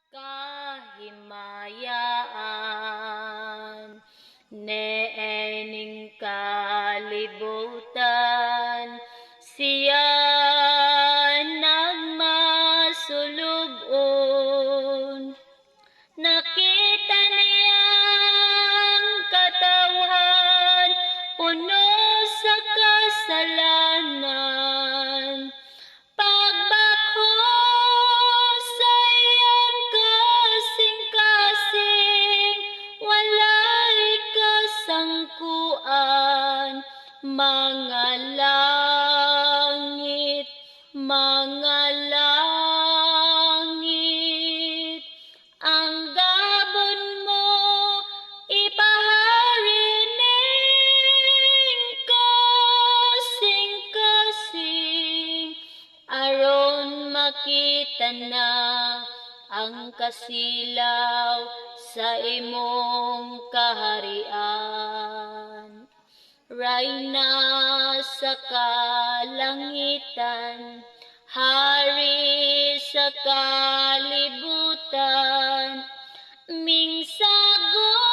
Kahimayaan nening kalibutan siya nagmasulubon. Nakita niyang katawhan puno sa kasalanan. Pagbako sa iyang kasing-kasing, walay kasangkuan. Mga langit, mga langit, ang gabon mo ipaharining kasing-kasing, aron makita na ang kasilaw sa imong kaharian. Rayna sa kalangitan, hari sa kalibutan, mingsagon